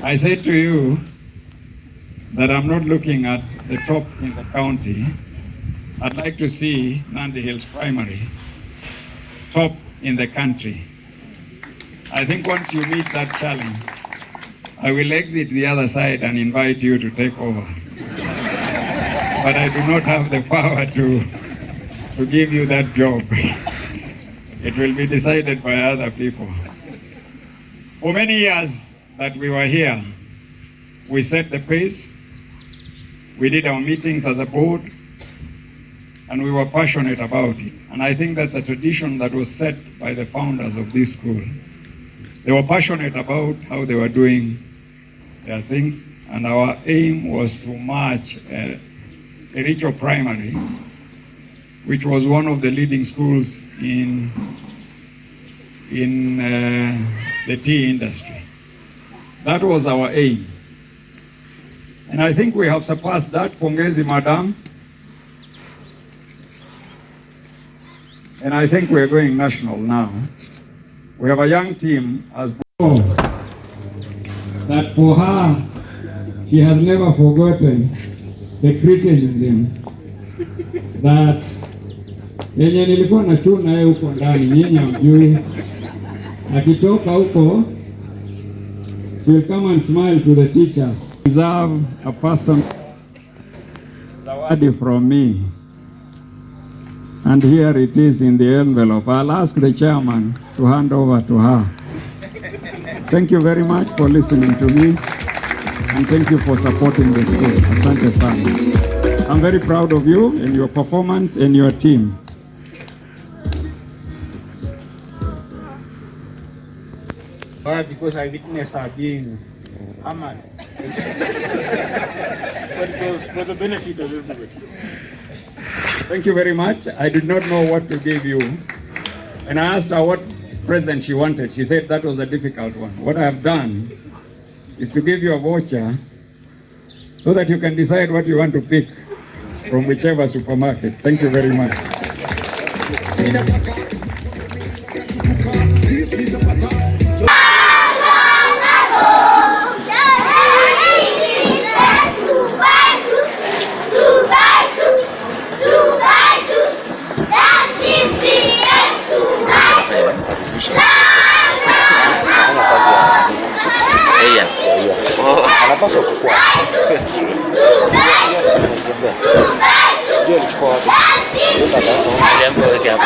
I said to you that I'm not looking at the top in the county. I'd like to see Nandi Hills Primary top in the country. I think once you meet that challenge, I will exit the other side and invite you to take over. But I do not have the power to give you that job. It will be decided by other people. For many years that we were here, we set the pace, we did our meetings as a board, and we were passionate about it. And I think that's a tradition that was set by the founders of this school. They were passionate about how they were doing their things, and our aim was to match Kericho Primary, which was one of the leading schools in the tea industry. That was our aim. And I think we have surpassed that. Pongezi, madam. And I think we're going national now. We have a young team as that for her, she has never forgotten the criticism that yenye nilikuwa na chuna yeye huko ndani, nyinyi hamjui. Akitoka huko, she'll come and smile to the teachers. Deserve a person zawadi from me. And here it is in the envelope. I'll ask the chairman to hand over to her. Thank you very much for listening to me, and thank you for supporting the school. Asante sana. I'm very proud of you and your performance and your team. Why? Because I witnessed her being hammered. But it was for the benefit of everybody. Thank you very much. I did not know what to give you. And I asked her what present she wanted. She said that was a difficult one. What I have done is to give you a voucher so that you can decide what you want to pick from whichever supermarket. Thank you very much. Anapaswa kukua. Ndio alichukua wapi? Niliambiwa weke hapa.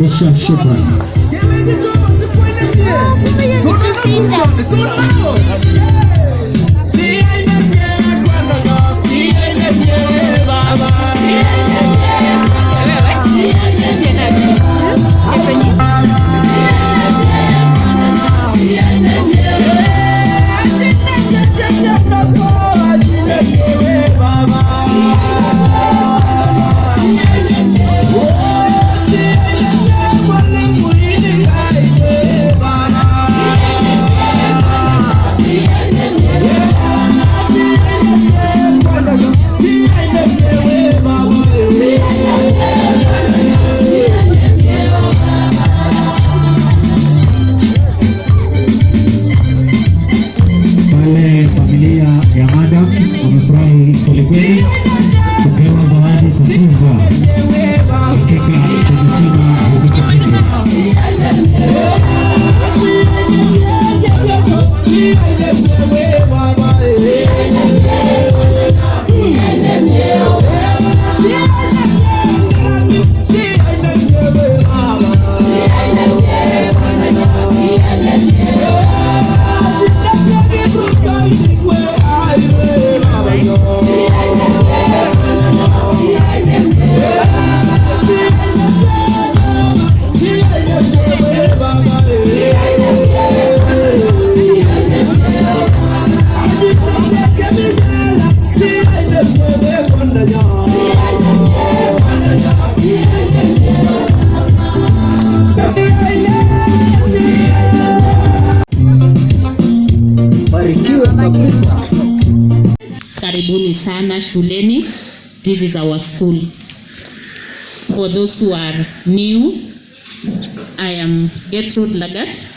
Bishop Shukran. Karibuni sana shuleni. This is our school. For those who are new, I am Gertrude Lagat,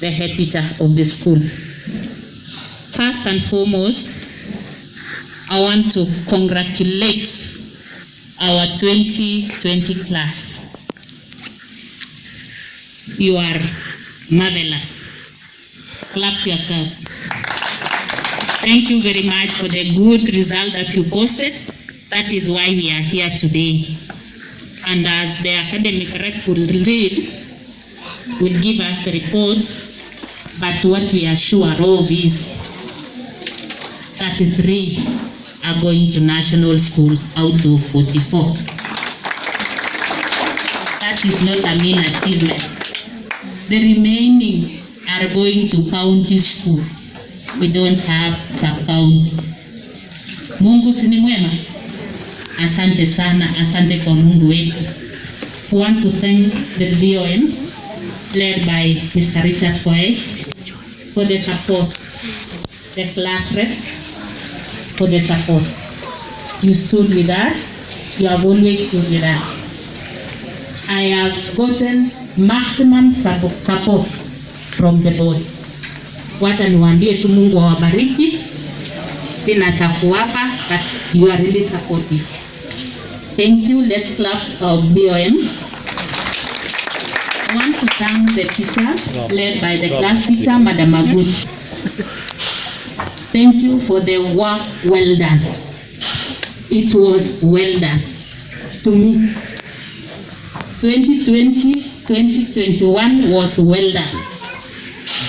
the head teacher of the school. First and foremost, I want to congratulate our 2020 class. You are marvelous. Clap yourselves. Thank you very much for the good result that you posted. That is why we are here today. And as the academic record will give us the report, but what we are sure of is 33 are going to national schools out of 44. That is not a mean achievement. The remaining are going to county schools. We don't have sub-county. Mungu si ni mwema. Asante sana, asante kwa Mungu wetu. We want to thank the BOM led by Mr. Richard Koech for the support, the class reps for the support. You stood with us, you have always stood with us. I have gotten maximum support from the board. Wacha niwaambie tu Mungu awabariki. Sina cha kuwapa, but you are really supportive. Thank you. Let's clap our BOM. I want to thank the teachers led by the class teacher, Madam Agut. Thank you for the work well done. It was well done to me. 2020, 2021 was well done.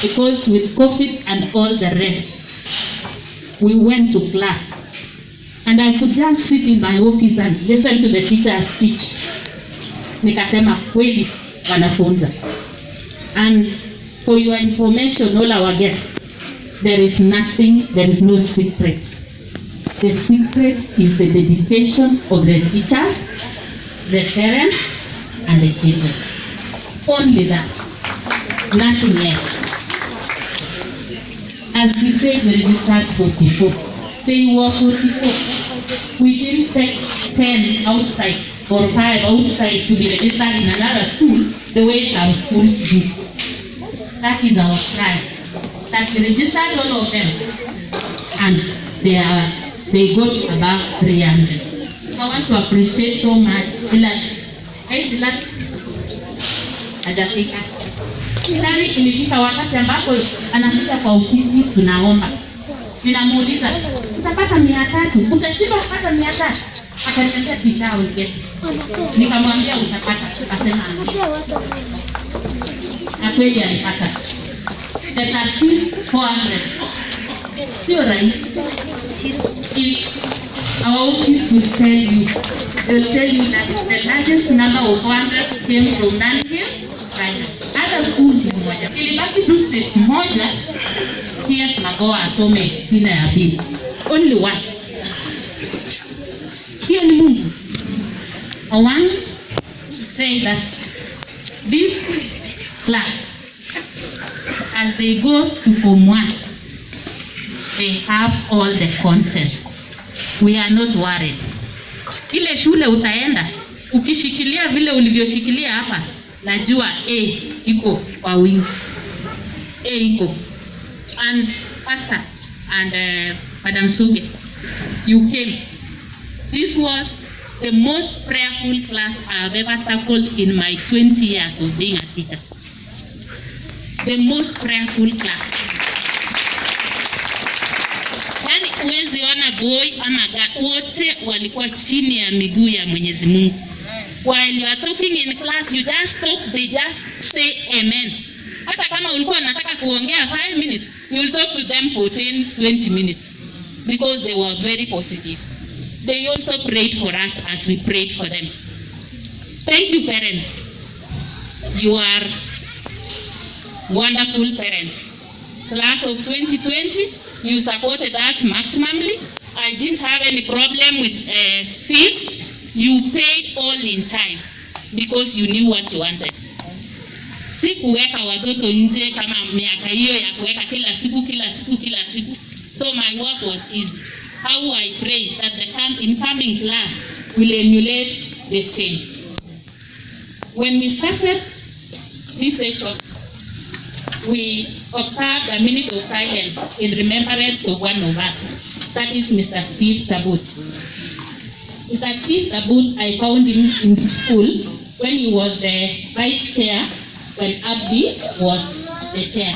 Because with COVID and all the rest, we went to class. And I could just sit in my office and listen to the teachers teach. Nikasema kweli wanafunza. And for your information, all our guests, there is no secret. The secret is the dedication of the teachers, the parents, and the children. Only that, nothing else. As we said, we registered 44. They were 44. We didn't take 10 outside or 5 outside to be registered in another school the way some schools do. That is our pride. That we registered all of them and they got above 300. I want to appreciate so much. Hilary ilifika wakati ambapo anafika kwa ofisi tunaomba. Ninamuuliza, utapata 300? Utashinda kupata 300? Akaniambia teacher will get. Nikamwambia utapata, akasema na kweli alipata. The 13,400. Sio rahisi. Our office will tell you. They will tell you that the largest number of 400 came from Untitled Chapter. Other schools ni moja. Ilibaki tu state moja, CS Magoa asome jina ya pili. Only one. Sio ni Mungu. I want to say that this class, as they go to Form 1, they have all the content. We are not worried. Ile shule utaenda, ukishikilia vile ulivyoshikilia hapa, najua iko kwa wingi. Iko. And Pastor and Madam Suge, you came. This was the most prayerful class I have ever tackled in my 20 years of being a teacher. The most prayerful class. Yani uwezi wana boy ama wote walikuwa chini ya miguu ya Mwenyezi Mungu. While you are talking in class, you just stop, they just say amen. Hata kama ulikuwa unataka kuongea 5 minutes, you will talk to them for 10-20 minutes because they were very positive. They also prayed for us as we prayed for them. Thank you, parents. You are wonderful parents. Class of 2020, you supported us maximally. I didn't have any problem with fees. You paid all in time because you knew what you wanted. Si kuweka watoto nje kama miaka hiyo ya kuweka kila siku. So my work is how I pray that the incoming class will emulate the same. When we started this session, we observed a minute of silence in remembrance of one of us. That is Mr. Steve Tabut. Mr. Steve Tabut, I found him in school when he was the vice chair, when Abdi was the chair.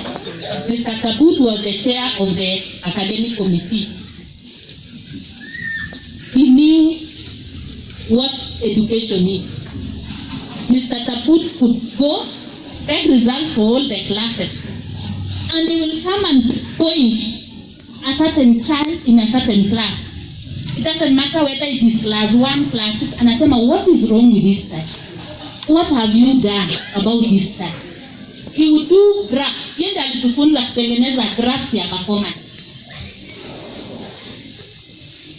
Mr. Tabut was the chair of the academic committee. He knew what education is. Mr. Tabut could go take results for all the classes, and they will come and point a certain child in a certain class. It doesn't matter whether it is class 1, class 6, and I say, what is wrong with this child? What have you done about this child? He would do graphs. Yeye alitufunza kutengeneza graphs ya performance.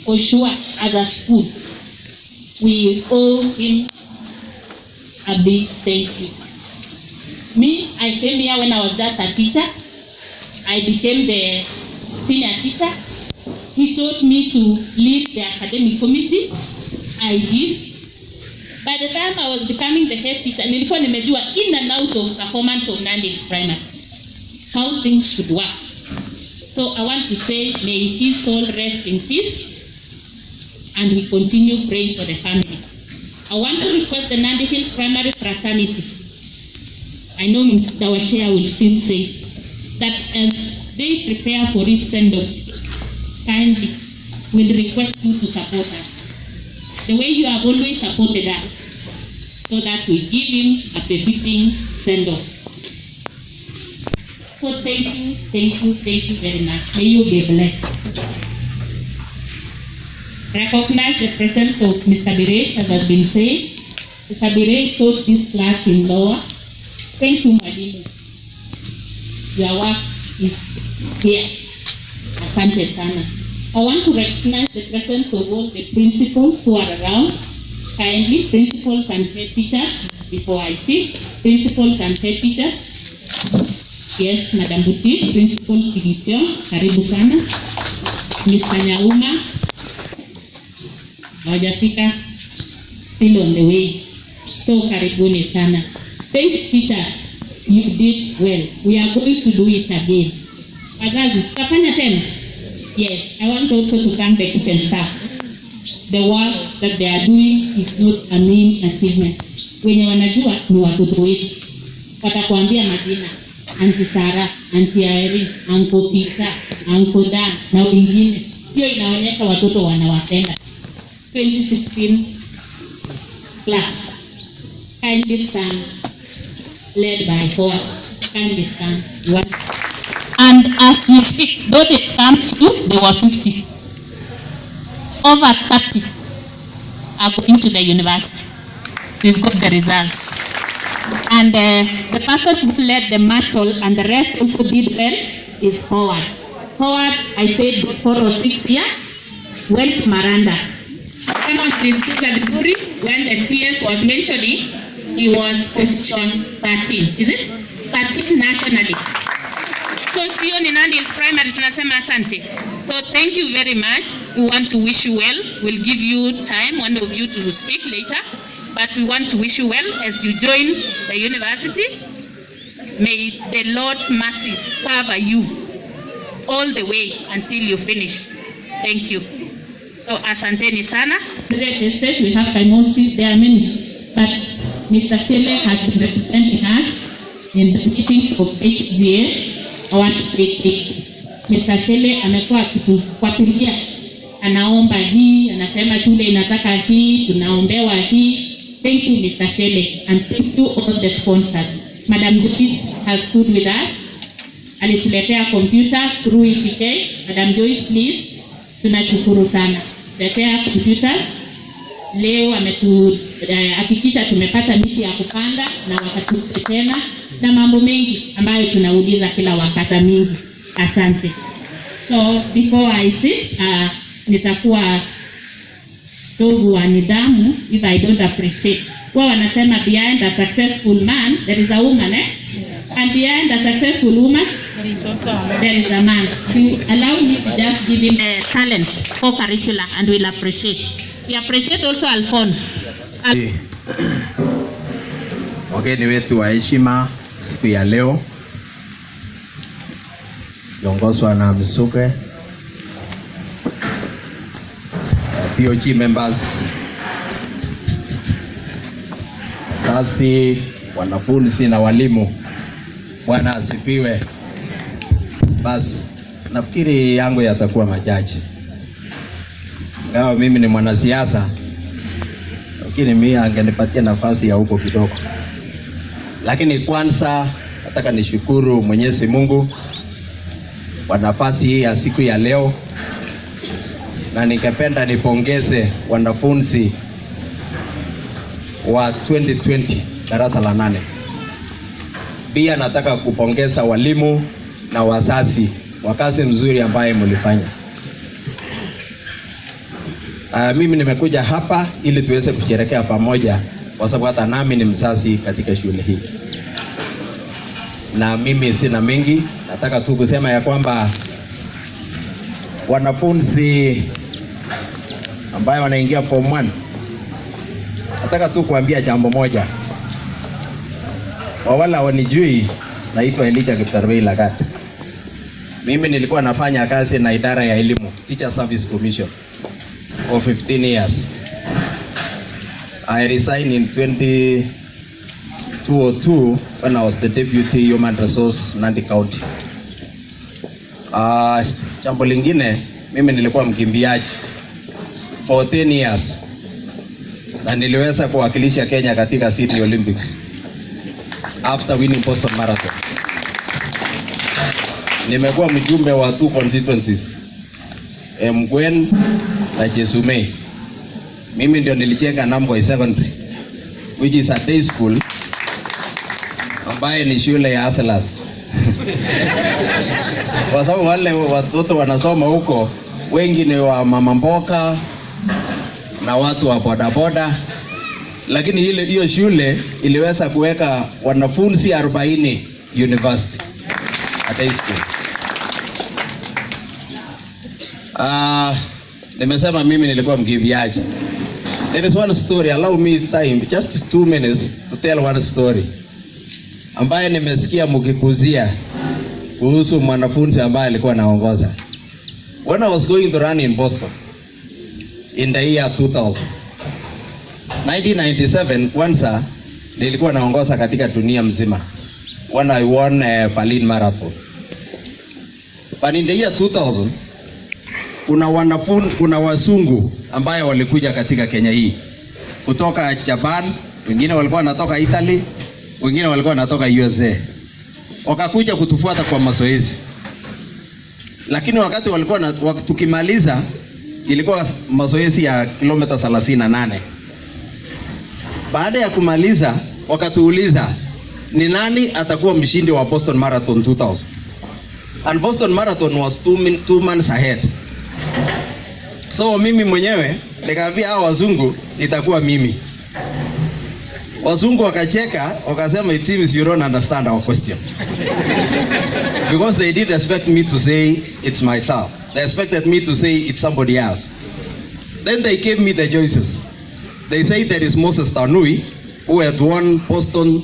For sure, as a school, we owe him a big thank you. Me, I came here when I was just a teacher. I became the senior teacher. He taught me to lead the academic committee. I did. By the time I was becoming the head teacher, nilikuwa nimejua in and out of performance of Untitled Primary, how things should work. So I want to say, may his soul rest in peace, and we continue praying for the family. I want to request the Untitled Primary fraternity. I know our chair will still say that as they prepare for this send-off, kindly will request you to support us the way you have always supported us, so that we give him a befitting send-off. So thank you very much. May you be blessed. Recognize the presence of Mr. Butit, as has been said. Mr. Butit taught this class in Lower. Thank you, Madino. Your work is here. Asante sana. I want to recognize the presence of all the principals who are around. Kindly, principals and head teachers, before I speak, principals and head teachers. Yes, Madam Butit, Principal Tigitio, karibu sana. Mr. Nyauma, hawajafika, still on the way. So karibuni sana. Thank you, teachers. You did well. We are going to do it again. Wazazi, tutafanya tena? Yes, I want also to thank the kitchen staff. The work that they are doing is not a mean achievement. Wenye wanajua ni watoto wetu. Watakuambia majina, Auntie Sarah, Auntie Irene, Uncle Peter, Uncle Dan na wengine. Hiyo inaonyesha watoto wanawapenda. 2016 class. Kindly stand, led by Howard. Kindly stand. And as we speak, though they come through, they were 50. Over 30 are going to the university. We've got the results. And the person who led the mattle and the rest also did well is Howard. Howard, I said 4 or 6 here, went to Maranda. When the CS was mentioning, he was position 13. Is it? 13 nationally. So sio ni Nandi is primary, tunasema asante. So thank you very much. We want to wish you well. We'll give you time, one of you to speak later. But we want to wish you well as you join the university. May the Lord's mercies cover you all the way until you finish. Thank you. So asanteni sana. They said we have Kaimosi, there are many, but Mr. Sele has been representing us in the meetings of HGA. I want to say thank you. Mr. Shele amekuwa akitufuatilia, anaomba hii, anasema shule inataka hii, tunaombewa hii. Thank you, Mr. Shele, and thank you all the sponsors. Madam Joyce has stood with us. Alituletea computers through EPK. Madam Joyce, please, tunashukuru sana. Letea computers. Leo hakikisha tumepata miti ya kupanda na wakatupe tena na mambo mengi ambayo tunauliza kila wakati mingi. Asante. So before I sit, nitakuwa dogo wa nidhamu if I don't appreciate. Kwa wanasema behind a successful man there is a woman, and behind a successful woman there is a man. To allow me to just give him a talent for curricula and we'll appreciate. We appreciate also Alphonse. Wageni wetu wa heshima siku ya leo, kiongozwa na Msuke, POG members, sasi, wanafunzi na walimu, Bwana asifiwe. Basi nafikiri yangu yatakuwa machache. Ingawa mimi ni mwanasiasa, lakini mimi angenipatia nafasi ya huko kidogo. Lakini kwanza nataka nishukuru Mwenyezi Mungu kwa nafasi hii ya siku ya leo, na ningependa nipongeze wanafunzi wa 2020 darasa la 8. Pia nataka kupongeza walimu na wazazi kwa kazi nzuri ambayo mlifanya. Mimi nimekuja hapa ili tuweze kusherehekea pamoja, kwa sababu hata nami ni mzazi katika shule hii. Na mimi sina mengi, nataka tu kusema ya kwamba wanafunzi ambao wanaingia form 1, nataka tu kuambia jambo moja. Kwa wala wanijui, naitwa Richard Lagat. Mimi nilikuwa nafanya kazi na idara ya elimu, Teacher Service Commission, for 15 years. I resigned in 2002 when I was the Deputy Human Resource Nandi County. Jambo lingine, mimi nilikuwa mkimbiaji for 10 years na niliweza kuwakilisha Kenya katika Sydney Olympics after winning Boston Marathon. Nimekuwa mjumbe wa 2 constituencies, Mgwen na Jesume. Mimi ndio nilijenga Namgoi Secondary, which is a day school ambaye ni shule ya Aselas. Kwa sababu wale watoto wanasoma huko wengi ni wa mama mboka na watu wa bodaboda, lakini hiyo shule iliweza kuweka wanafunzi 40 university at high school. Nimesema mimi nilikuwa mkimbiaji. There is one story, allow me time, just 2 minutes to tell one story ambaye nimesikia mkikuzia kuhusu mwanafunzi ambaye alikuwa anaongoza. When I was going to run in Boston in the year 2000, 1997, kwanza nilikuwa naongoza katika dunia mzima when I won Berlin Marathon. But in the year 2000, kuna wasungu ambayo walikuja katika Kenya hii kutoka Japan, wengine walikuwa wanatoka Italy, wengine walikuwa wanatoka USA. Wakakuja kutufuata kwa mazoezi. Lakini wakati walikuwa tukimaliza ilikuwa mazoezi ya kilomita 38. Baada ya kumaliza wakatuuliza ni nani atakuwa mshindi wa Boston Marathon 2000. And Boston Marathon was 2 months ahead. So mimi mwenyewe nikaambia hao wazungu itakuwa mimi. Wazungu wakacheka, wakasema it seems you don't understand our question. Because they didn't expect me to say it's myself. They expected me to say it's somebody else. Then they gave me the choices. They say there is Moses Tanui, who had won Boston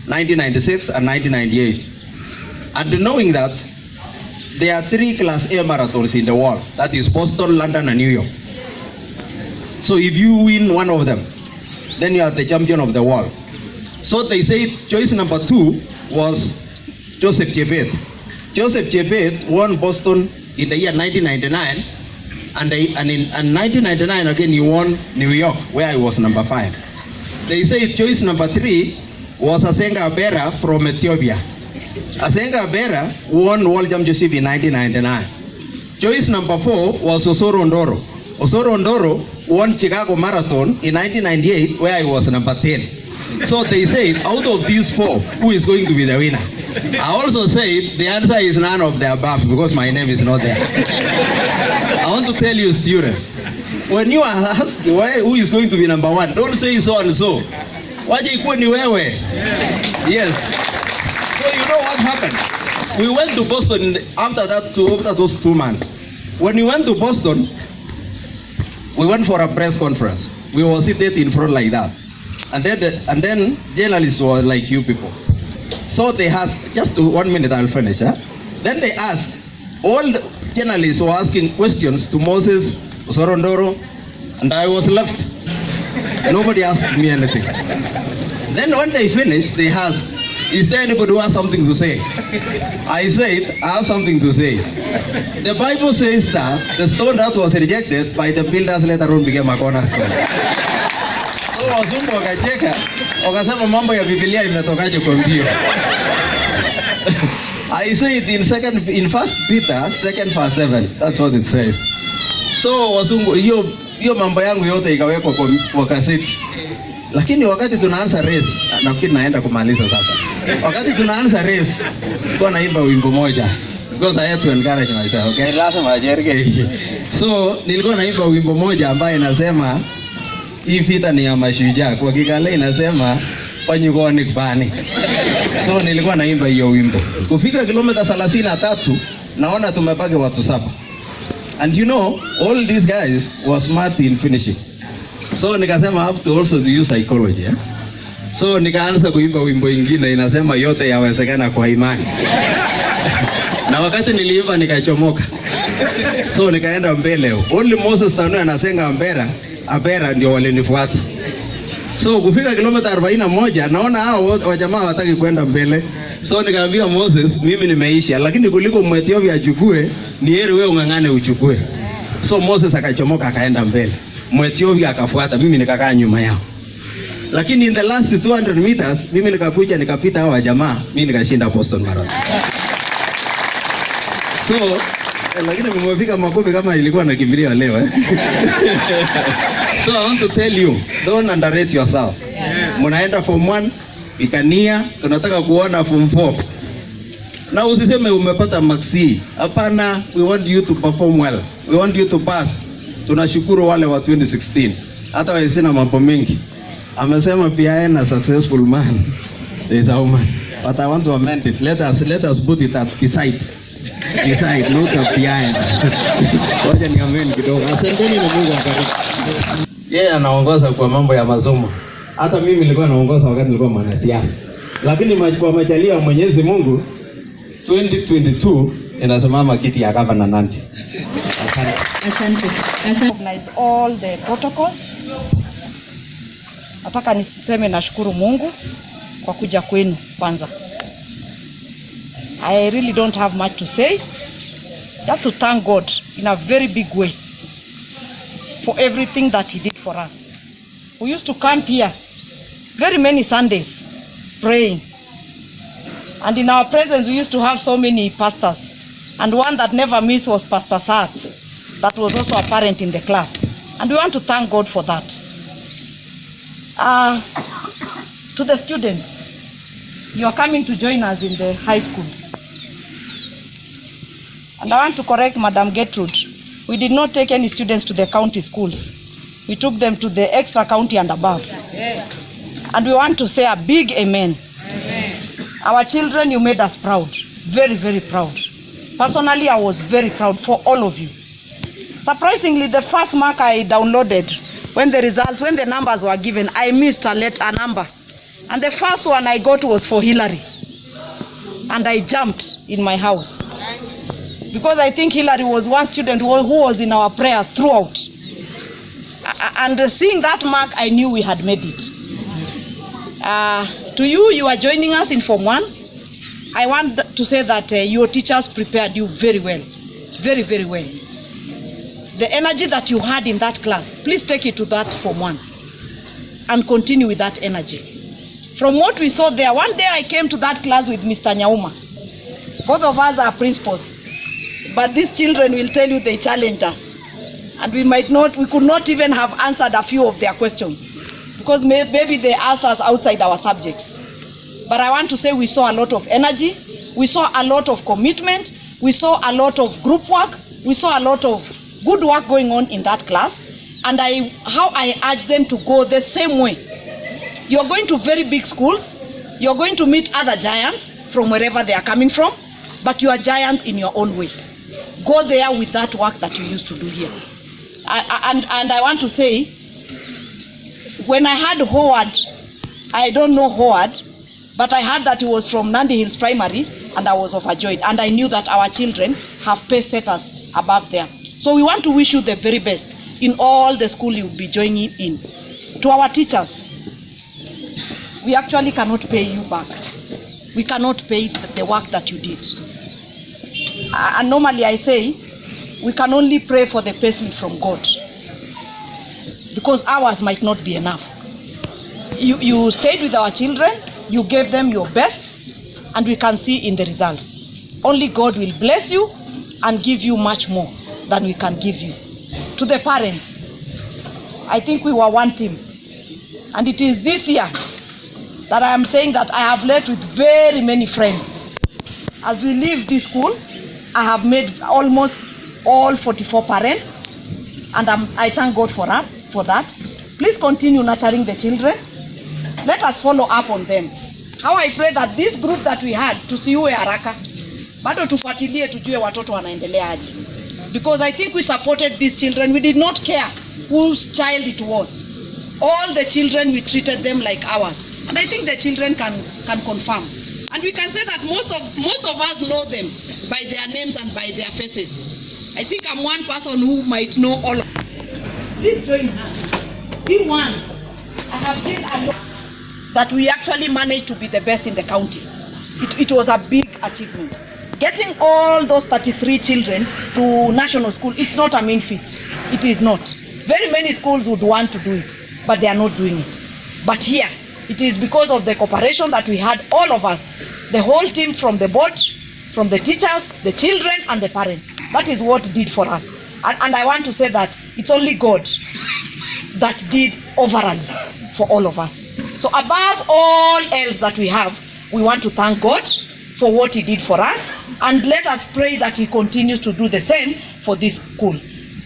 1996 and 1998. And knowing that there are 3 Class A marathons in the world, that is Boston, London, and New York. So if you win one of them, then you are the champion of the world. So they say choice number 2 was Joseph Chebet. Joseph Chebet won Boston in the year 1999, and in 1999 again he won New York, where I was number 5. They say choice number 3 was Asenga Abera from Ethiopia. Asenga Abera won World Championship in 1999. Choice number 4 was Osoro Ndoro. Osoro Ndoro won Chicago Marathon in 1998, where I was number 10. So they said, out of these 4, who is going to be the winner? I also said the answer is none of the above, because my name is not there. I want to tell you, students, when you are asked who is going to be number 1, don't say so and so. Waje ikuwe ni wewe. Yes. So you know what happened? We went to Boston after those 2 months. When we went to Boston, we went for a press conference. We were seated in front like that. And then journalists were like you people. So they asked, just 1 minute, I'll finish. Then they asked, all the journalists were asking questions to Moses, Osoro Ndoro, and I was left. Nobody asked me anything. Then when they finished, they asked, is there anybody who has something to say? I said, I have something to say. The Bible says that the stone that was rejected by the builders later on became a cornerstone. So wazungu wakacheka, wakasema mambo ya Biblia imetokaje kwa mbio. I said in 1 Peter 2:7, that's what it says. So wazungu, hiyo mambo yangu yote ikawekwa kwa kaseti. Lakini wakati tunaanza race, nafikiri naenda kumaliza sasa. Wakati tunaanza race, nilikuwa naimba wimbo moja because I had to encourage myself, okay? Lazima ajereke. So nilikuwa naimba wimbo moja ambaye inasema hii vita ni ya mashujaa. Kwa Kikale inasema panyugoni kubani. So nilikuwa naimba hiyo wimbo. Kufika kilomita 33 naona tumepaki watu 7. And you know, all these guys were smart in finishing. So nikasema I have to also use psychology. Yeah? So nikaanza kuimba wimbo ingine inasema yote yawezekana kwa imani. Na wakati niliimba nikachomoka. So nikaenda mbele. Only Moses Tanui anasenga Abera ndio walinifuata. So kufika kilomita 41 naona hao wajamaa hawataki kwenda mbele. So nikaambia Moses, mimi nimeisha, lakini kuliko Mwethiopia achukue, ni heri wewe ungangane uchukue. So Moses akachomoka akaenda mbele. Mwethiopia akafuata, mimi nikakaa nyuma yao. Lakini in the last 200 meters, mimi nikakuja nikapita hao jamaa, mimi nikashinda Boston Marathon. So lakini mmefika makofi kama ilikuwa nakimbilia leo. So I want to tell you, don't underrate yourself. Mnaenda form 1, ikania, tunataka kuona form 4. Na usiseme umepata maxi. Hapana, we want you to perform well. We want you to pass. Tunashukuru wale wa 2016. Hata wewe sina mambo mengi. Amesema pia a successful man is a woman. But I want to amend it. Let us put it at beside, not up behind. Ngoja ni amend kidogo. Asanteni na Mungu awabariki. Yeye anaongoza kwa mambo ya masomo. Hata mimi nilikuwa naongoza wakati nilikuwa mwanasiasa. Lakini kwa majalia ya Mwenyezi Mungu 2022 inasimama kiti ya gavana Nandi. Asante. Recognize all the protocols. Nataka niseme nashukuru Mungu kwa kuja kwenu kwanza. I really don't have much to say. Just to thank God in a very big way for everything that he did for us. We used to camp here very many Sundays praying. And in our presence, we used to have so many pastors. And one that never missed was Pastor Sat, that was also a parent in the class. And we want to thank God for that. To the students, you are coming to join us in the high school. And I want to correct Madam Gertrude. We did not take any students to the county schools. We took them to the extra county and above. And we want to say a big amen. Amen. Our children, you made us proud. Very, very proud. Personally, I was very proud for all of you. Surprisingly, the first mark I downloaded, when the numbers were given, I missed a number. And the first one I got was for Hillary. And I jumped in my house. Because I think Hillary was one student who was in our prayers throughout. And seeing that mark, I knew we had made it. To you are joining us in Form 1. I want to say that your teachers prepared you very well. Very, very well. The energy that you had in that class, please take it to that Form 1 and continue with that energy. From what we saw there, one day I came to that class with Mr. Nyauma. Both of us are principals, but these children will tell you they challenged us. And we could not even have answered a few of their questions because maybe they asked us outside our subjects. But I want to say we saw a lot of energy, we saw a lot of commitment, we saw a lot of group work, we saw a lot of good work going on in that class. And how I urge them to go the same way. You're going to very big schools, you're going to meet other giants from wherever they are coming from, but you are giants in your own way. Go there with that work that you used to do here. And I want to say, when I heard Howard, I don't know Howard, but I heard that he was from Nandi Hills Primary, and I was overjoyed. And I knew that our children have pace setters above there. So we want to wish you the very best in all the school you will be joining in. To our teachers, we actually cannot pay you back. We cannot pay the work that you did. And normally I say, we can only pray for the payslip from God, because ours might not be enough. You stayed with our children, you gave them your best, and we can see in the results. Only God will bless you and give you much more than we can give you. To the parents, I think we were one team. And it is this year that I am saying that I have left with very many friends. As we leave this school, I have made almost all 44 parents, and I thank God for that. Please continue nurturing the children. Let us follow up on them. How I pray that this group that we had, tusiue haraka, bado tufuatilie tujue watoto wanaendelea aje. Because I think we supported these children. We did not care whose child it was. All the children, we treated them like ours. And I think the children can confirm. And we can say that most of us know them by their names and by their faces. I think I'm one person who might know all of them. Please join us. Be one. I have seen a lot that we actually managed to be the best in the county. It was a big achievement. Getting all those 33 children to national school, it's not a mean feat. It is not. Very many schools would want to do it, but they are not doing it. But here, it is because of the cooperation that we had, all of us, the whole team, from the board, from the teachers, the children, and the parents. That is what did for us. And I want to say that it's only God that did overall for all of us. So above all else that we have, we want to thank God for what He did for us, and let us pray that He continues to do the same for this school.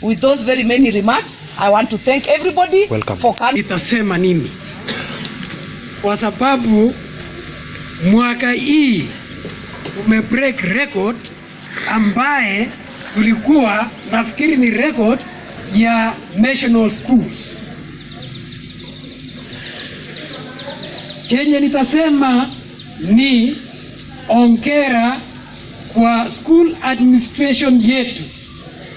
With those very many remarks, I want to thank everybody for coming. Itasema nini? Kwa sababu mwaka hii tumebreak record ambaye tulikuwa nafikiri ni record ya national schools. Chenye nitasema ni ongera kwa school administration yetu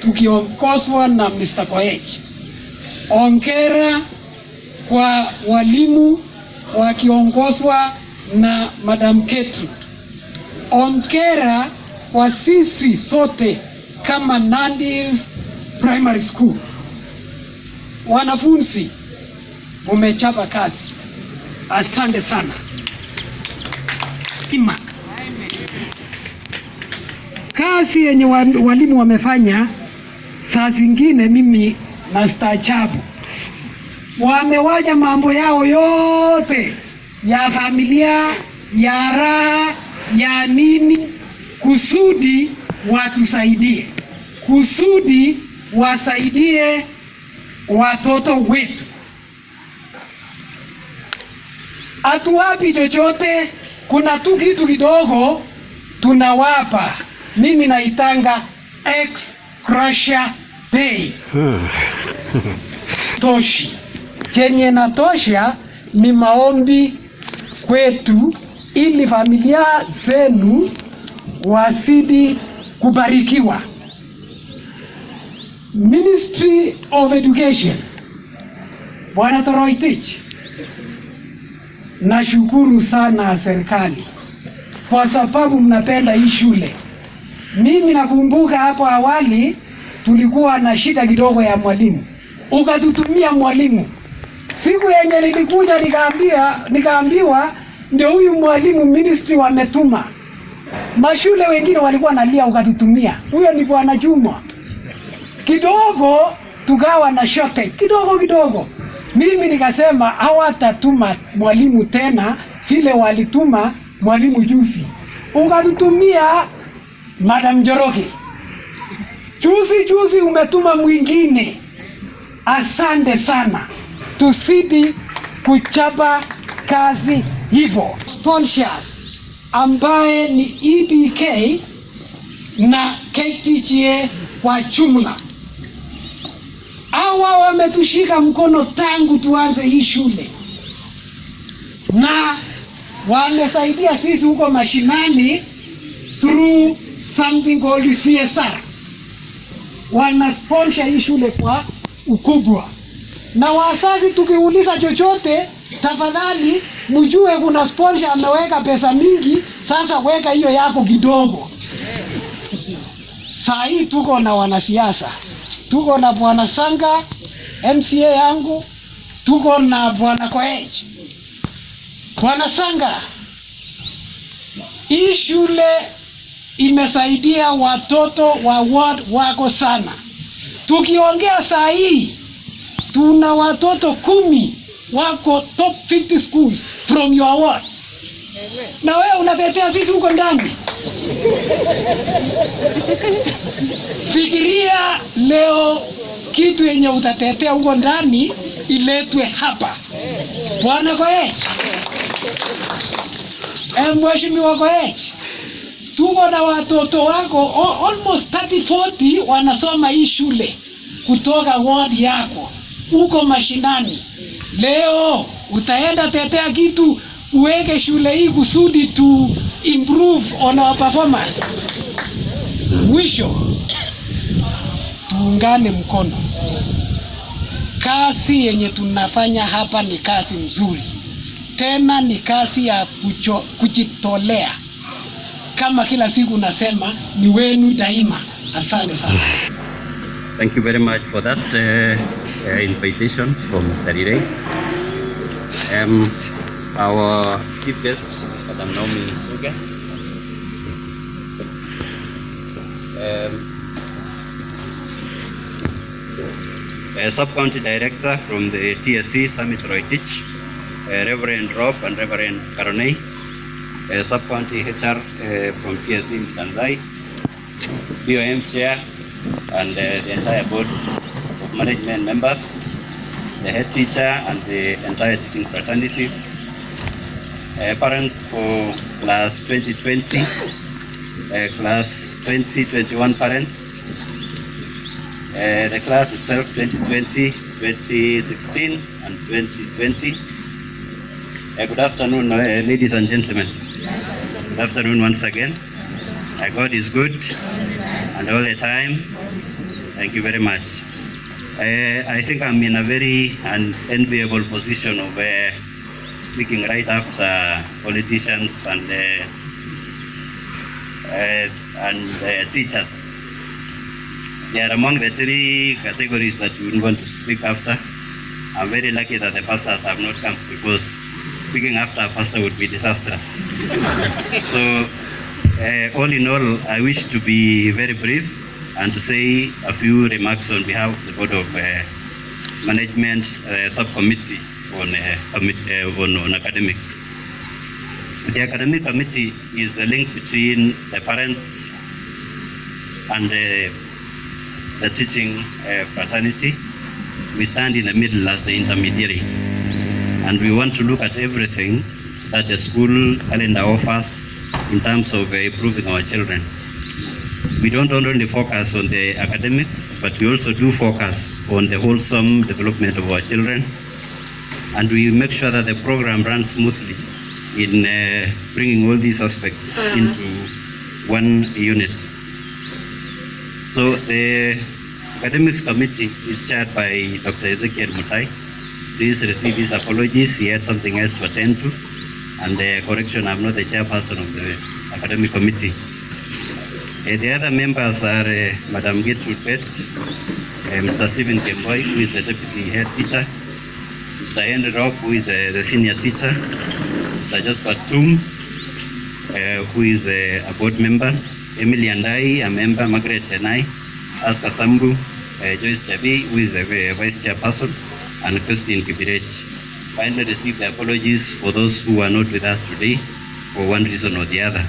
tukiongozwa na Mr. Koech. Ongera kwa walimu wakiongozwa na Madam Gertrude. Ongera kwa sisi sote kama Nandi Hills Primary School. Wanafunzi umechapa kazi, asante sana. Kazi yenye walimu wamefanya, saa zingine mimi nastaajabu. Wamewacha mambo yao yote ya familia, ya raha, ya nini, kusudi watusaidie, kusudi wasaidie watoto wetu. Hatuwapi chochote, kuna tu kitu kidogo tunawapa. Mimi naitanga ex crusher pay. Toshi. Chenye natosha ni maombi kwetu, ili familia zenu wasidi kubarikiwa. Ministry of Education, Bwana Toroitich, nashukuru sana serikali kwa sababu mnapenda hii shule. Mimi nakumbuka hapo awali tulikuwa na shida kidogo ya mwalimu, ukatutumia mwalimu. Siku yenye nilikuja nikaambiwa ndio huyu mwalimu ministry wametuma. Mashule wengine walikuwa nalia, ukatutumia. Huyo ni Bwana Juma. Kidogo tukawa na shortage kidogo. Mimi nikasema hawatatuma mwalimu tena vile walituma mwalimu juzi. Ukatutumia Madam Njoroge. Juzi umetuma mwingine. Asante sana. Tusidi kuchapa kazi hivyo. Sponsors ambaye ni EBK na KTGA kwa jumla, hawa wametushika mkono tangu tuanze hii shule, na wamesaidia sisi huko mashinani through something called CSR. Wana sponsor hii shule kwa ukubwa, na wazazi tukiuliza chochote, tafadhali mjue kuna sponsor ameweka pesa mingi, sasa weka hiyo yako kidogo. Saa hii tuko na wanasiasa, tuko na Bwana Sanga MCA yangu, tuko na Bwana Koech. Bwana Sanga, hii shule imesaidia watoto wa ward wako sana. Tukiongea saa hii tuna watoto 10 wako top 50 schools from your ward. Na wewe unatetea sisi huko ndani. Fikiria leo kitu yenye utatetea huko ndani iletwe hapa. Bwana Koech, Mheshimiwa Koech, tuko na watoto wako almost 30-40 wanasoma hii shule kutoka ward yako huko mashinani. Leo utaenda tetea kitu uweke shule hii kusudi to improve on our performance. Mwisho, tuungane mkono. Kazi yenye tunafanya hapa ni kazi nzuri, tena ni kazi ya kujitolea. Kama kila siku nasema, ni wenu daima. Asante sana. Thank you very much for that invitation from Mr. Ire. Our chief guest, Madam Naomi Suga. Sub-County Director from the TSC, Summit Roitich, Reverend Rob and Reverend Karonei, Sub-County HR from TSC, Mr. Nzai, BOM Chair, and the entire board of management members, the head teacher and the entire teaching fraternity, parents for class 2020, class 2021 parents, the class itself 2020, 2016 and 2020. Good afternoon, ladies and gentlemen. Good afternoon once again. God is good and all the time. Thank you very much. I think I'm in a very enviable position of speaking right after politicians and teachers. They are among the three categories that you would want to speak after. I'm very lucky that the pastors have not come, because speaking after a pastor would be disastrous. So, all in all, I wish to be very brief and to say a few remarks on behalf of the Board of Management Subcommittee on academics. The academic committee is the link between the parents and the teaching fraternity. We stand in the middle as the intermediary, and we want to look at everything that the school calendar offers in terms of improving our children. We don't only focus on the academics, but we also do focus on the wholesome development of our children, and we make sure that the program runs smoothly in bringing all these aspects into one unit. So the Academics Committee is chaired by Dr. Ezekiel Mutai. Please receive his apologies. He had something else to attend to. And correction, I'm not the chairperson of the Academic Committee. The other members are Madam Gertrude, Mr. Stephen Kemboy, who is the deputy head teacher, Mr. Henry Rock, who is the senior teacher, Mr. Jasper Tum, who is a board member, Emily and I, a member, Margaret and I, Aska Sambu, Joyce Chabi, who is the vice chairperson, and Christine Kibirech. Finally, receive the apologies for those who are not with us today for one reason or the other.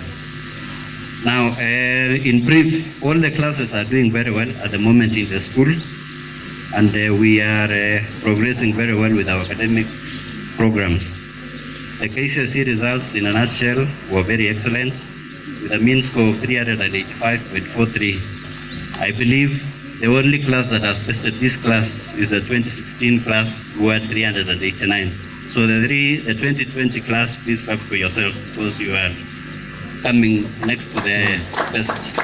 Now, in brief, all the classes are doing very well at the moment in the school, and we are progressing very well with our academic programs. The KCPE results in a nutshell were very excellent, with a mean score of 385.43. I believe the only class that has bested this class is the 2016 class, who had 389. So the 2020 class, please clap for yourself, because you are coming next to the best.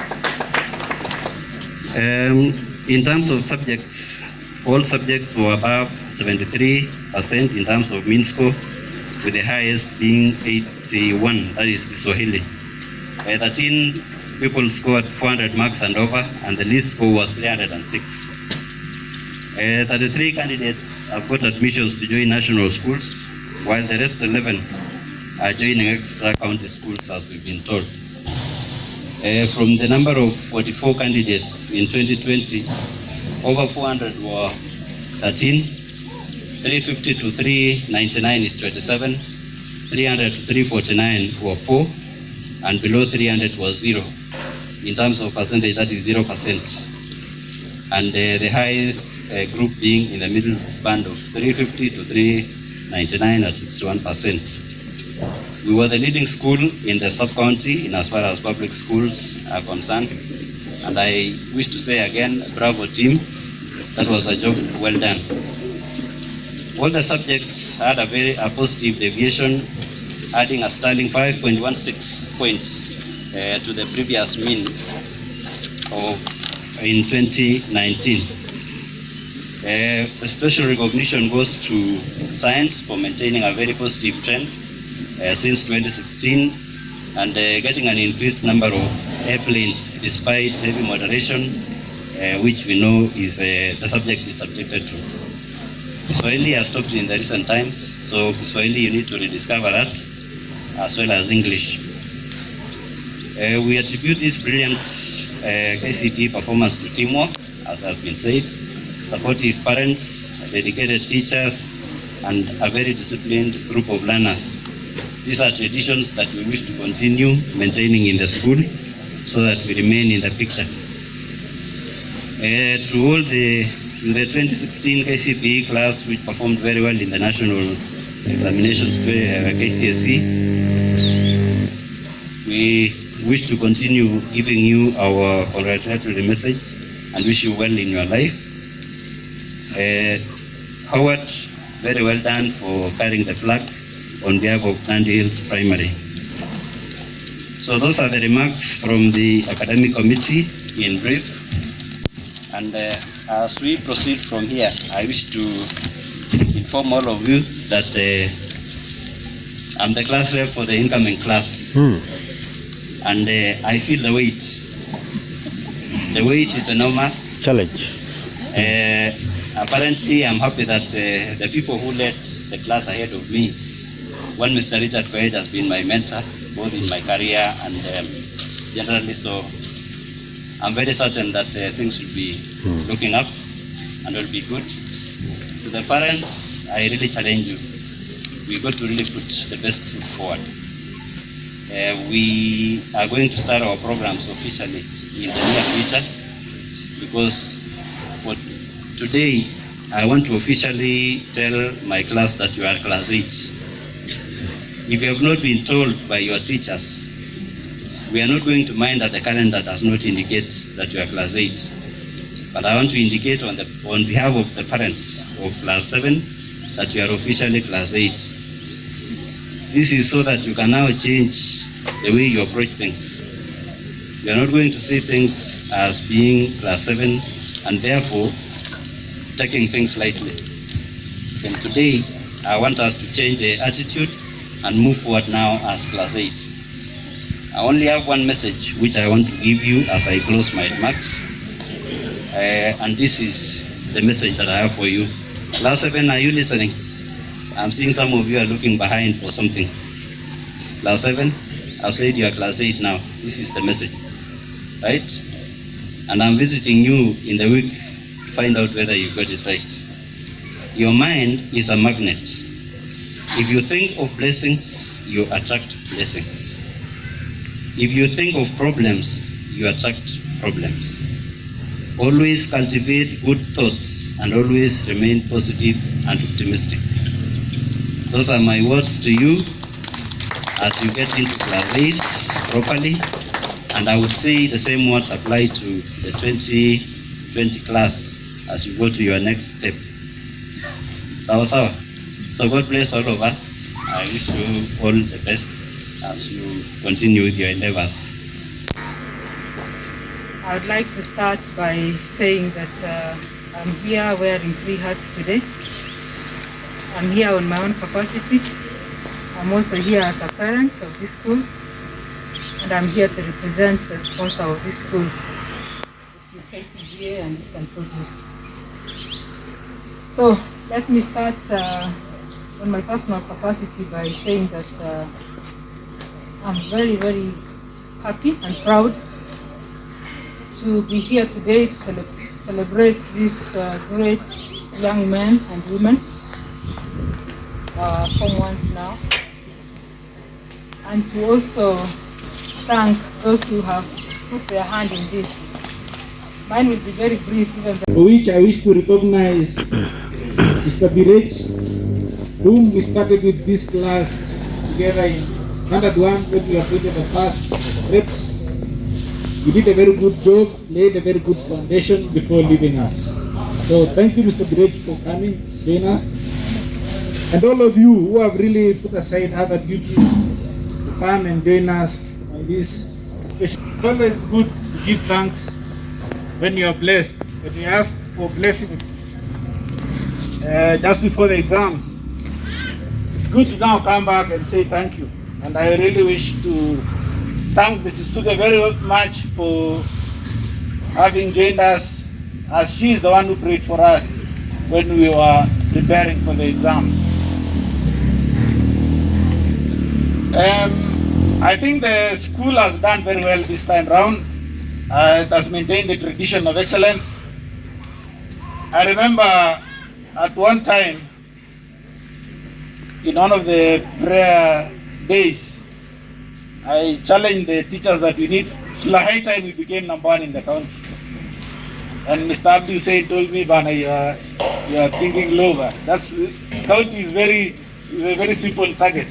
In terms of subjects, all subjects were above 73% in terms of mean score, with the highest being 81, that is Swahili. 13 people scored 400 marks and over, and the least score was 306. 33 candidates have got admissions to join national schools, while the rest 11 are joining extra county schools, as we've been told. From the number of 44 candidates in 2020, over 400 were 13, 350 to 399 is 27, 300 to 349 were 4, and below 300 was 0. In terms of percentage, that is 0%. And the highest group being in the middle band of 350 to 399 at 61%. We were the leading school in the sub-county in as far as public schools are concerned. And I wish to say again, bravo team, that was a job well done. All the subjects had a positive deviation, adding a sterling 5.16 points to the previous mean in 2019. A special recognition goes to science for maintaining a very positive trend since 2016 and getting an increased number of airplanes despite heavy moderation, which we know is the subject is subjected to. Kiswahili has stopped in the recent times, so Kiswahili you need to rediscover that, as well as English. We attribute this brilliant KCPE performance to teamwork, as has been said, supportive parents, dedicated teachers, and a very disciplined group of learners. These are traditions that we wish to continue maintaining in the school so that we remain in the picture. To all the 2016 KCPE class, which performed very well in the national examinations, KCSE, we wish to continue giving you our congratulatory message and wish you well in your life. Howard, very well done for carrying the flag on behalf of Nandi Hills Primary. So those are the remarks from the academic committee in brief. And as we proceed from here, I wish to inform all of you that I'm the class rep for the incoming class. And I feel the weight. The weight is enormous. challenge. Apparently, I'm happy that the people who led the class ahead of me, one Mr. Richard Koech has been my mentor, both in my career and generally, so I'm very certain that things will be looking up and will be good. To the parents, I really challenge you. We got to really put the best foot forward. We are going to start our programs officially in the near future, because for today, I want to officially tell my class that you are class 8. If you have not been told by your teachers, we are not going to mind that the calendar does not indicate that you are class 8. But I want to indicate on behalf of the parents of class 7 that you are officially class 8. This is so that you can now change the way you approach things. You are not going to see things as being class 7 and therefore taking things lightly. From today, I want us to change the attitude and move forward now as class 8. I only have one message which I want to give you as I close my remarks. And this is the message that I have for you. Class 7, are you listening? I'm seeing some of you are looking behind for something. Class 7, I've said you are class 8 now. This is the message, right? And I'm visiting you in the week to find out whether you got it right. Your mind is a magnet. If you think of blessings, you attract blessings. If you think of problems, you attract problems. Always cultivate good thoughts and always remain positive and optimistic. Those are my words to you as you get into class 8 properly, and I would say the same words apply to the 2020 class as you go to your next step. Sawa. So God bless all of us. I wish you all the best as you continue with your endeavors. I would like to start by saying that I'm here wearing 3 hats today. I'm here on my own capacity. I'm also here as a parent of this school, and I'm here to represent the sponsor of this school, which is KCPE and St. Produce. So let me start on my personal capacity by saying that I'm very, very happy and proud to be here today to celebrate these great young men and women, Form 1s now, and to also thank those who have put their hand in this. Mine will be very brief, even For which I wish to recognize Mr. Butit, whom we started with this class together in Standard 1 when we appointed the first reps. You did a very good job, laid a very good foundation before leaving us. So thank you, Mr. Butit, for coming, join us. And all of you who have really put aside other duties to come and join us on this special. It's always good to give thanks when you are blessed. When you ask for blessings just before the exams, it's good to now come back and say thank you. And I really wish to thank Mrs. Suga very much for having joined us, as she is the one who prayed for us when we were preparing for the exams. I think the school has done very well this time round. It has maintained the tradition of excellence. I remember at one time, in one of the prayer days, I challenged the teachers that it's high time we became number 1 in the county. And Mr. Abdi Hussein told me, Bana, you are thinking low. County is a very simple target.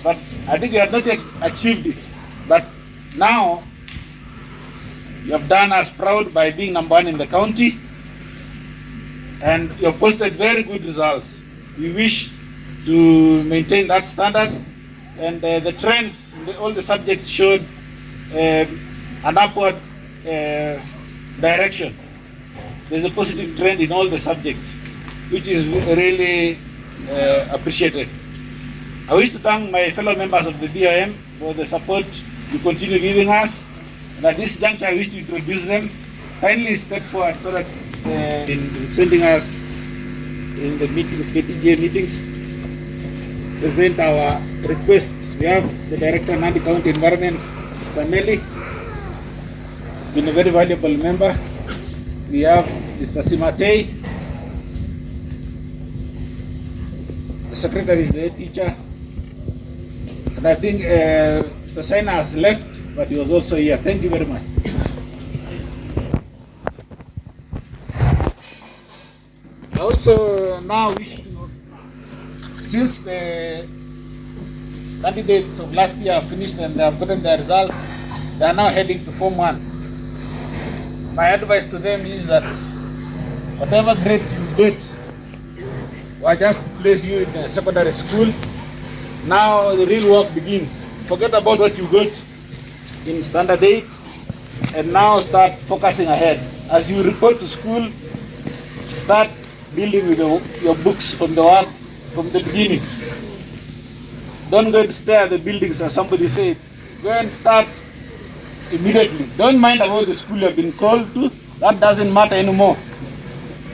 But I think we have not yet achieved it. But now, you have done us proud by being number 1 in the county. And you have posted very good results. We wish to maintain that standard. And the trends in all the subjects showed an upward direction. There's a positive trend in all the subjects, which is really appreciated. I wish to thank my fellow members of the BIM for the support you continue giving us. And at this juncture, I wish to introduce them. kindly step forward so that in representing us in the meetings, KTGA meetings, present our requests. We have the Director of Nandi County Environment, Mr. Meli. He's been a very valuable member. We have Mr. Simatei. The Secretary is the head teacher. And I think Mr. Saina has left, but he was also here. Thank you very much. I also now wish to, since the candidates of last year have finished and they have gotten their results, they are now heading to Form 1. My advice to them is that whatever grades you get, or just place you in a secondary school, now the real work begins. Forget about what you got in Standard 8 and now start focusing ahead. As you report to school, start building with your books from the beginning. Don't go and stare at the buildings as somebody said. Go and start immediately. Don't mind about the school you have been called to. That doesn't matter anymore.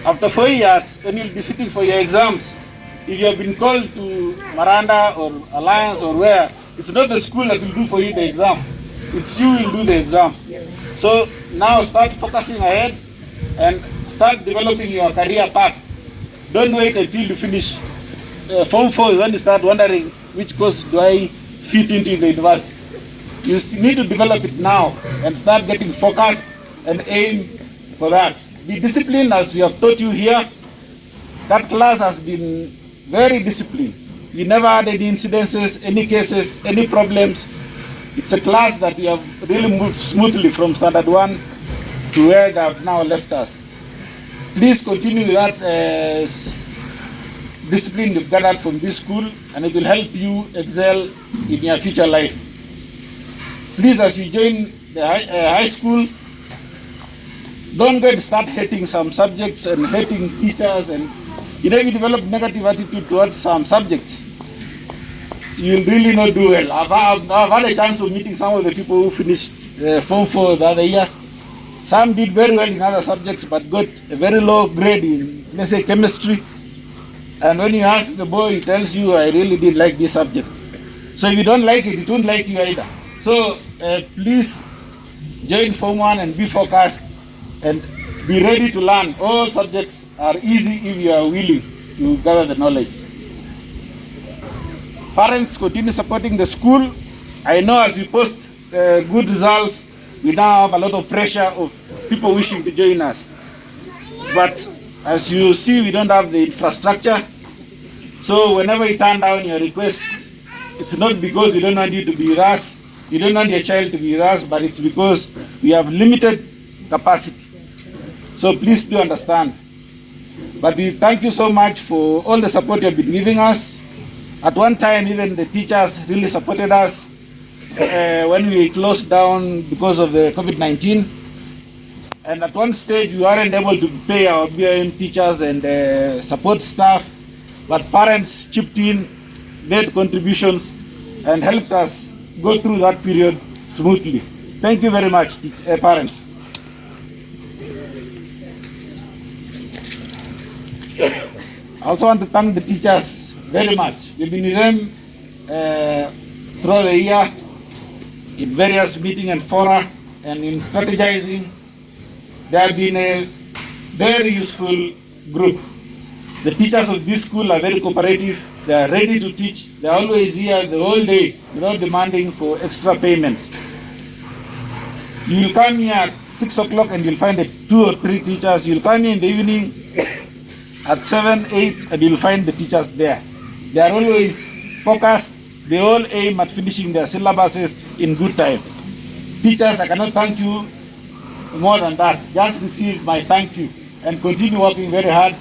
After 4 years, when you'll be sitting for your exams, if you have been called to Miranda or Alliance or where, it's not the school that will do for you the exam. It's you who will do the exam. So now start focusing ahead and start developing your career path. Don't wait until you finish. Form 4 is when you start wondering which course do I fit into the university. You need to develop it now and start getting focused and aim for that. Be disciplined as we have taught you here. That class has been very disciplined. We never had any incidences, any cases, any problems. It's a class that we have really moved smoothly from Standard 1 to where they have now left us. Please continue with that discipline you've gathered from this school, and it will help you excel in your future life. Please, as you join the high school, don't go and start hating some subjects and hating teachers, and you develop negative attitude towards some subjects, you'll really not do well. I've had a chance of meeting some of the people who finished Form 4 the other year. Some did very well in other subjects, but got a very low grade in, let's say, chemistry. And when you ask the boy, he tells you, I really did like this subject. So if you don't like it, it won't like you either. So please join Form 1 and be focused and be ready to learn. All subjects are easy if you are willing to gather the knowledge. Parents, continue supporting the school. I know as we post good results, we now have a lot of pressure of people wishing to join us. But as you see, we don't have the infrastructure. So whenever you turn down your requests, it's not because we don't want you to be with us, you don't want your child to be with us, but it's because we have limited capacity. So please do understand. But we thank you so much for all the support you have been giving us. At one time, even the teachers really supported us when we closed down because of the COVID-19. And at one stage, we weren't able to pay our BIM teachers and support staff, but parents chipped in, made contributions, and helped us go through that period smoothly. Thank you very much, parents. I also want to thank the teachers very much. We've been with them throughout the year in various meetings and fora and in strategizing. They have been a very useful group. The teachers of this school are very cooperative. They are ready to teach. They are always here the whole day without demanding for extra payments. You will come here at 6 o'clock and you'll find 2 or 3 teachers. You'll come in the evening at 7, 8 and you'll find the teachers there. They are always focused. They all aim at finishing their syllabuses in good time. Teachers, I cannot thank you more than that. Just receive my thank you and continue working very hard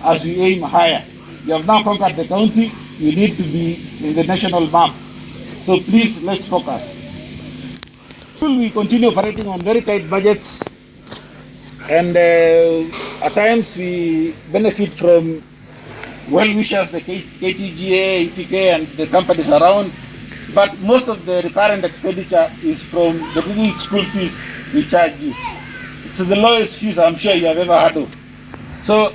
as we aim higher. You have now conquered the county. You need to be in the national map. So please, let's focus. We continue operating on very tight budgets, and at times we benefit from well-wishers, the KTGA, EPK, and the companies around. But most of the recurrent expenditure is from the little school fees we charge you. It's the lowest fees I'm sure you have ever heard of. So,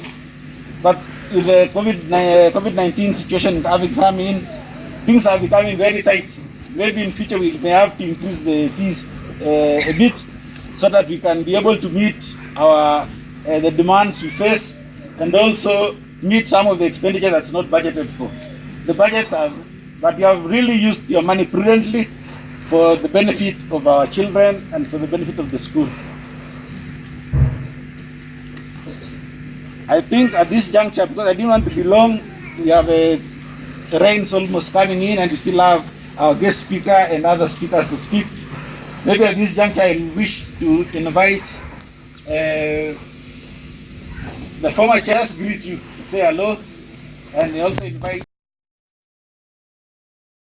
but with the COVID-19 situation having come in, things are becoming very tight. Maybe in future we may have to increase the fees a bit so that we can be able to meet our the demands we face and also meet some of the expenditure that's not budgeted for. The budget, but you have really used your money prudently for the benefit of our children and for the benefit of the schools. I think at this juncture, because I didn't want to be long, we have the rains almost coming in and we still have our guest speaker and other speakers to speak. Maybe at this juncture I wish to invite the former chairs, greet you, say hello, and also invite